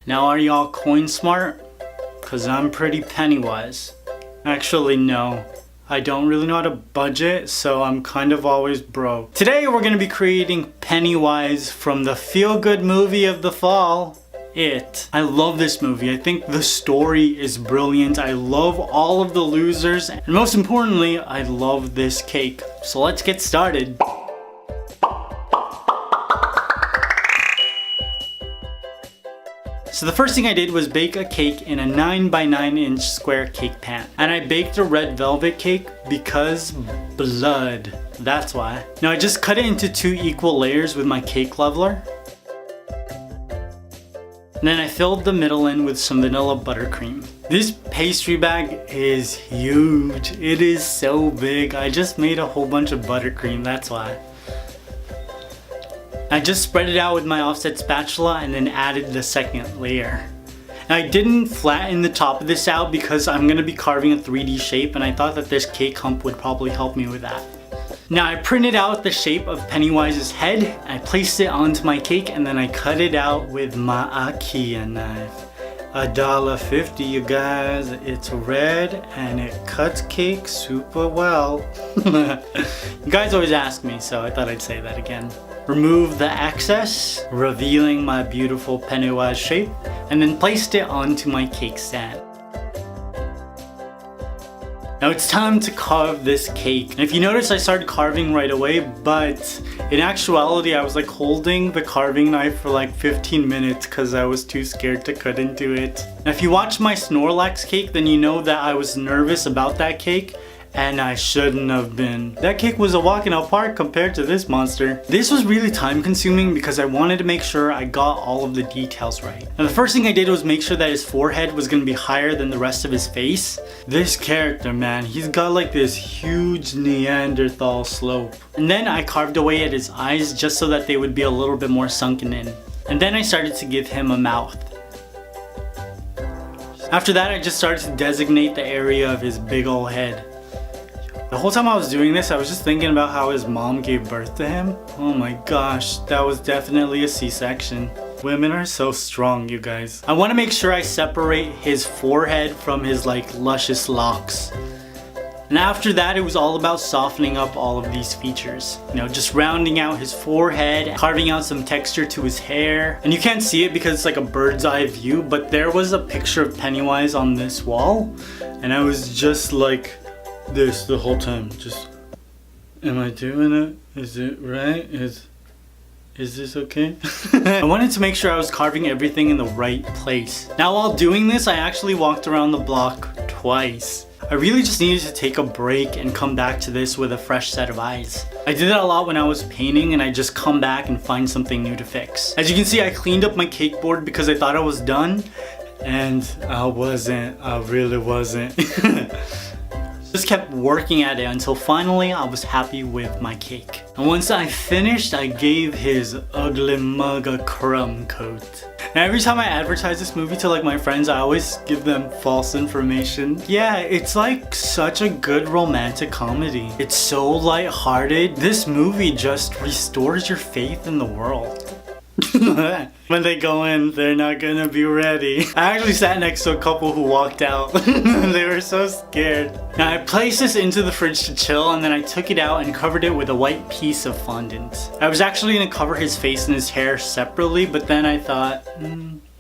Now are y'all coin smart? Cause I'm pretty Pennywise. Actually no, I don't really know how to budget, so I'm kind of always broke. Today we're gonna be creating Pennywise from the feel-good movie of the fall, It. I love this movie. I think the story is brilliant. I love all of the losers, and most importantly, I love this cake. So let's get started. So the first thing I did was bake a cake in a 9 by 9 inch square cake pan. And I baked a red velvet cake because blood. That's why. Now I just cut it into 2 equal layers with my cake leveler. And then I filled the middle in with some vanilla buttercream. This pastry bag is huge. It is so big. I just made a whole bunch of buttercream, that's why. I just spread it out with my offset spatula and then added the second layer. Now I didn't flatten the top of this out because I'm going to be carving a 3D shape, and I thought that this cake hump would probably help me with that. Now I printed out the shape of Pennywise's head, I placed it onto my cake, and then I cut it out with my IKEA knife. $1.50, you guys. It's red and it cuts cake super well. You guys always ask me, so I thought I'd say that again. Remove the excess, revealing my beautiful Pennywise shape, and then placed it onto my cake stand. Now it's time to carve this cake. And if you notice, I started carving right away, but in actuality I was like holding the carving knife for like 15 minutes because I was too scared to cut into it. Now if you watch my Snorlax cake, then you know that I was nervous about that cake, and I shouldn't have been. That cake was a walk in the park compared to this monster. This was really time consuming because I wanted to make sure I got all of the details right. Now the first thing I did was make sure that his forehead was going to be higher than the rest of his face. This character, man, he's got like this huge Neanderthal slope. And then I carved away at his eyes just so that they would be a little bit more sunken in. And then I started to give him a mouth. After that, I just started to designate the area of his big ol' head. The whole time I was doing this, I was just thinking about how his mom gave birth to him. Oh my gosh, that was definitely a C-section. Women are so strong, you guys. I want to make sure I separate his forehead from his like luscious locks. And after that, it was all about softening up all of these features. You know, just rounding out his forehead, carving out some texture to his hair. And you can't see it because it's like a bird's eye view, but there was a picture of Pennywise on this wall. And I was just like this the whole time. Just, am I doing it? Is it right? Is this okay? I wanted to make sure I was carving everything in the right place. Now while doing this, I actually walked around the block twice. I really just needed to take a break and come back to this with a fresh set of eyes. I did that a lot when I was painting, and I just come back and find something new to fix. As you can see, I cleaned up my cake board because I thought I was done, and I wasn't. I really wasn't. Just kept working at it until finally I was happy with my cake. And once I finished, I gave his ugly mug a crumb coat. Now every time I advertise this movie to like my friends, I always give them false information. Yeah, it's like such a good romantic comedy. It's so lighthearted. This movie just restores your faith in the world. When they go in, they're not gonna be ready. I actually sat next to a couple who walked out. They were so scared. Now I placed this into the fridge to chill, and then I took it out and covered it with a white piece of fondant. I was actually gonna cover his face and his hair separately, but then I thought,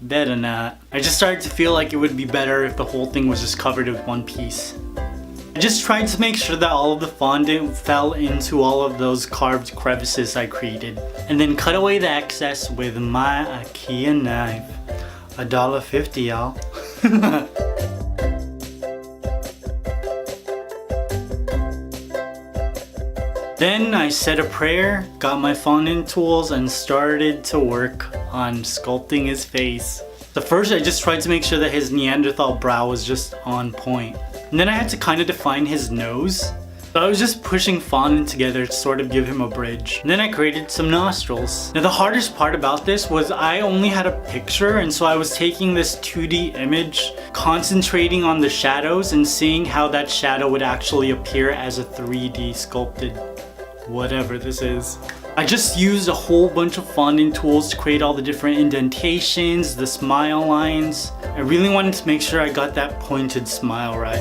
better not. I just started to feel like it would be better if the whole thing was just covered with one piece. I just tried to make sure that all of the fondant fell into all of those carved crevices I created, and then cut away the excess with my IKEA knife. $1.50, y'all. Then I said a prayer, got my fondant tools, and started to work on sculpting his face. So first I just tried to make sure that his Neanderthal brow was just on point. And then I had to kind of define his nose. So I was just pushing fondant together to sort of give him a bridge. And then I created some nostrils. Now the hardest part about this was I only had a picture, and so I was taking this 2D image, concentrating on the shadows and seeing how that shadow would actually appear as a 3D sculpted whatever this is. I just used a whole bunch of fondant tools to create all the different indentations, the smile lines. I really wanted to make sure I got that pointed smile right.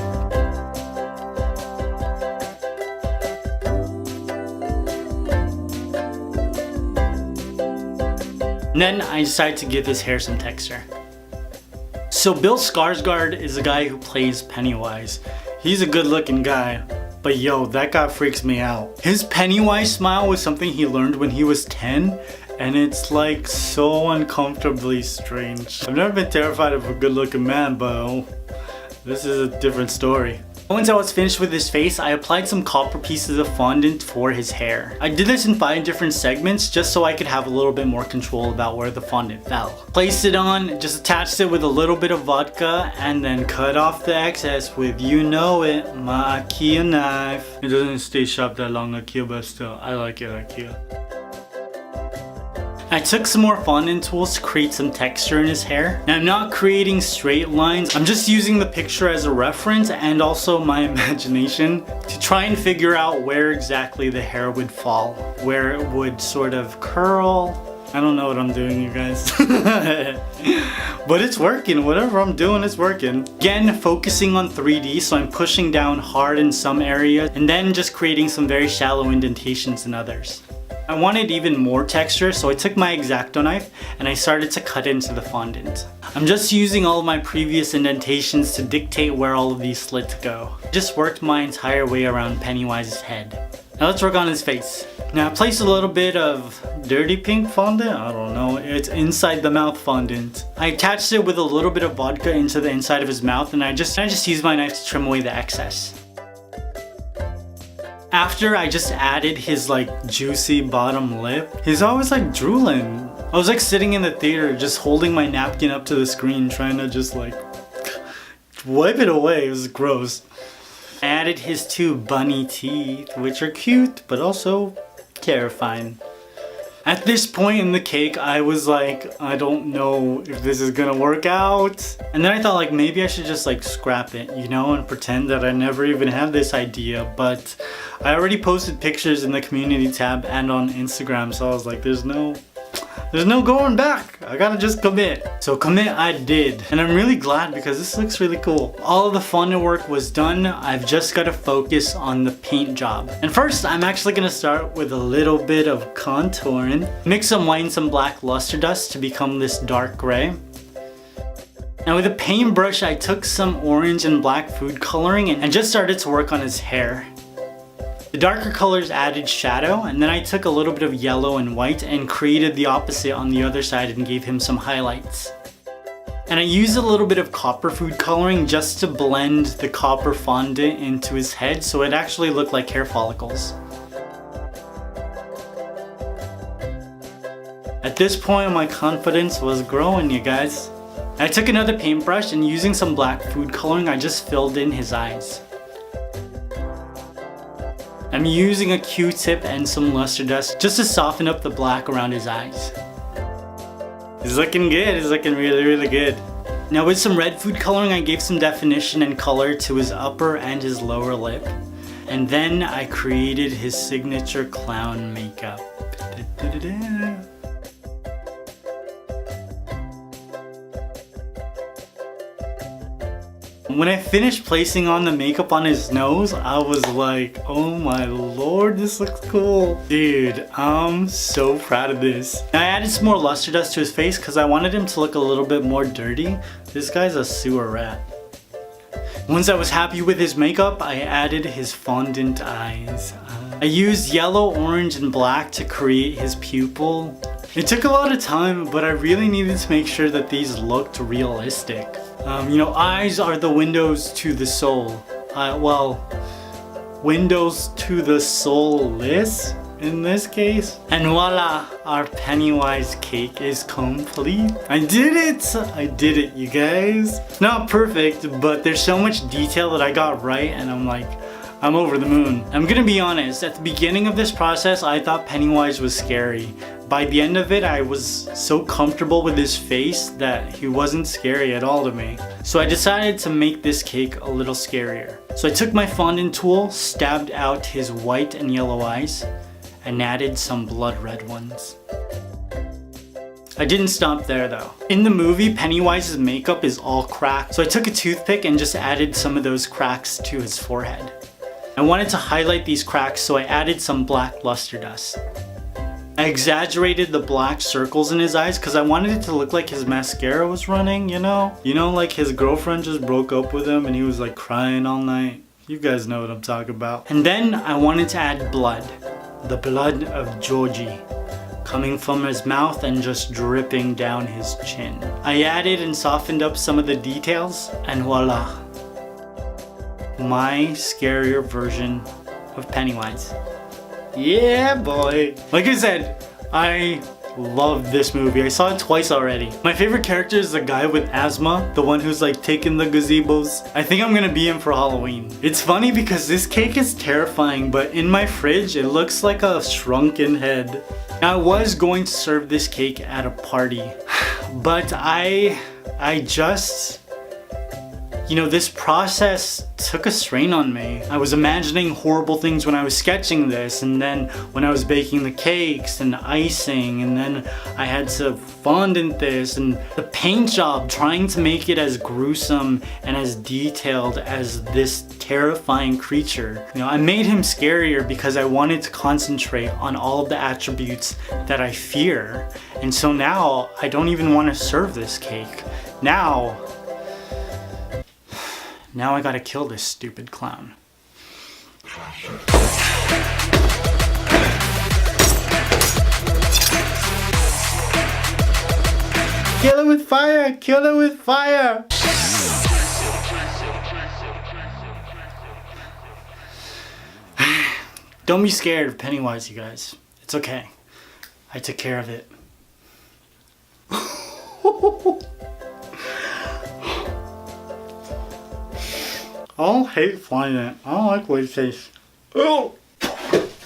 And then I decided to give his hair some texture. So Bill Skarsgård is the guy who plays Pennywise. He's a good looking guy, but yo, that guy freaks me out. His Pennywise smile was something he learned when he was 10, and it's like so uncomfortably strange. I've never been terrified of a good looking man, but oh, this is a different story. Once I was finished with his face, I applied some copper pieces of fondant for his hair. I did this in 5 different segments just so I could have a little bit more control about where the fondant fell. Placed it on, just attached it with a little bit of vodka, and then cut off the excess with, you know it, my IKEA knife. It doesn't stay sharp that long, IKEA, but still, I like it, IKEA. I took some more fondant tools to create some texture in his hair. Now I'm not creating straight lines, I'm just using the picture as a reference and also my imagination to try and figure out where exactly the hair would fall, where it would sort of curl. I don't know what I'm doing, you guys. But it's working, whatever I'm doing is working. Again, focusing on 3D, so I'm pushing down hard in some areas and then just creating some very shallow indentations in others. I wanted even more texture, so I took my X-Acto knife and I started to cut into the fondant. I'm just using all of my previous indentations to dictate where all of these slits go. I just worked my entire way around Pennywise's head. Now let's work on his face. Now I placed a little bit of dirty pink fondant, I don't know, it's inside the mouth fondant. I attached it with a little bit of vodka into the inside of his mouth and I just used my knife to trim away the excess. After I just added his like juicy bottom lip, he's always like drooling. I was like sitting in the theater just holding my napkin up to the screen trying to just like wipe it away. It was gross. I added his 2 bunny teeth, which are cute but also terrifying. At this point in the cake, I was like, I don't know if this is gonna work out. And then I thought like maybe I should just like scrap it, you know, and pretend that I never even had this idea. But I already posted pictures in the community tab and on Instagram, so I was like, there's no going back. I gotta just commit. So commit I did. And I'm really glad because this looks really cool. All of the fondant work was done. I've just gotta focus on the paint job. And first, I'm actually gonna start with a little bit of contouring. Mix some white and some black luster dust to become this dark gray. Now with a paintbrush, I took some orange and black food coloring and just started to work on his hair. The darker colors added shadow, and then I took a little bit of yellow and white and created the opposite on the other side and gave him some highlights. And I used a little bit of copper food coloring just to blend the copper fondant into his head so it actually looked like hair follicles. At this point, my confidence was growing, you guys. I took another paintbrush and using some black food coloring, I just filled in his eyes. I'm using a Q-tip and some luster dust just to soften up the black around his eyes. He's looking good, he's looking really, really good. Now with some red food coloring, I gave some definition and color to his upper and his lower lip. And then I created his signature clown makeup. When I finished placing on the makeup on his nose, I was like, oh my lord, this looks cool. Dude, I'm so proud of this. Now I added some more luster dust to his face because I wanted him to look a little bit more dirty. This guy's a sewer rat. Once I was happy with his makeup, I added his fondant eyes. I used yellow, orange, and black to create his pupil. It took a lot of time, but I really needed to make sure that these looked realistic. You know, eyes are the windows to the soul. Well, windows to the soulless in this case. And voila, our Pennywise cake is complete. I did it! I did it, you guys. Not perfect, but there's so much detail that I got right, and I'm like, I'm over the moon. I'm gonna be honest, at the beginning of this process, I thought Pennywise was scary. By the end of it, I was so comfortable with his face that he wasn't scary at all to me. So I decided to make this cake a little scarier. So I took my fondant tool, stabbed out his white and yellow eyes, and added some blood red ones. I didn't stop there though. In the movie, Pennywise's makeup is all cracked, so I took a toothpick and just added some of those cracks to his forehead. I wanted to highlight these cracks, so I added some black luster dust. I exaggerated the black circles in his eyes because I wanted it to look like his mascara was running, you know? You know, like his girlfriend just broke up with him and he was like crying all night. You guys know what I'm talking about. And then I wanted to add blood. The blood of Georgie, coming from his mouth and just dripping down his chin. I added and softened up some of the details, and voila. My scarier version of Pennywise. Yeah, boy. Like I said, I love this movie. I saw it twice already. My favorite character is the guy with asthma, the one who's like taking the gazebos. I think I'm gonna be him for Halloween. It's funny because this cake is terrifying, but in my fridge, it looks like a shrunken head. Now, I was going to serve this cake at a party, but I just, you know, this process took a strain on me. I was imagining horrible things when I was sketching this, and then when I was baking the cakes and the icing, and then I had to fondant this, and the paint job, trying to make it as gruesome and as detailed as this terrifying creature. You know, I made him scarier because I wanted to concentrate on all of the attributes that I fear. And so now I don't even want to serve this cake. Now I gotta kill this stupid clown. Kill it with fire! Kill it with fire! Don't be scared of Pennywise, you guys. It's okay. I took care of it. I don't hate flying it. I don't like what it tastes. Oh!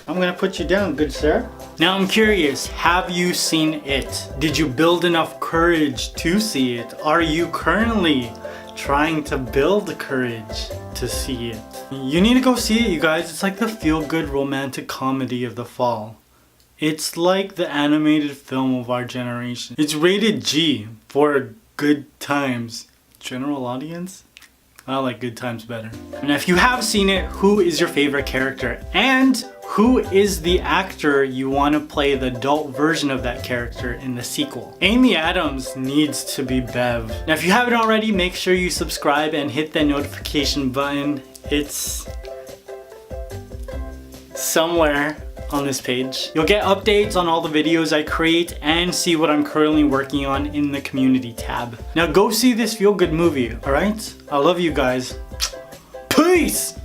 I'm gonna put you down, good sir. Now I'm curious, have you seen it? Did you build enough courage to see it? Are you currently trying to build courage to see it? You need to go see it, you guys. It's like the feel-good romantic comedy of the fall. It's like the animated film of our generation. It's rated G for good times. General audience? I like good times better. And if you have seen it, who is your favorite character? And who is the actor you want to play the adult version of that character in the sequel? Amy Adams needs to be Bev. Now if you haven't already, make sure you subscribe and hit that notification button. It's somewhere on this page. You'll get updates on all the videos I create and see what I'm currently working on in the community tab. Now go see this feel-good movie, alright? I love you guys. Peace!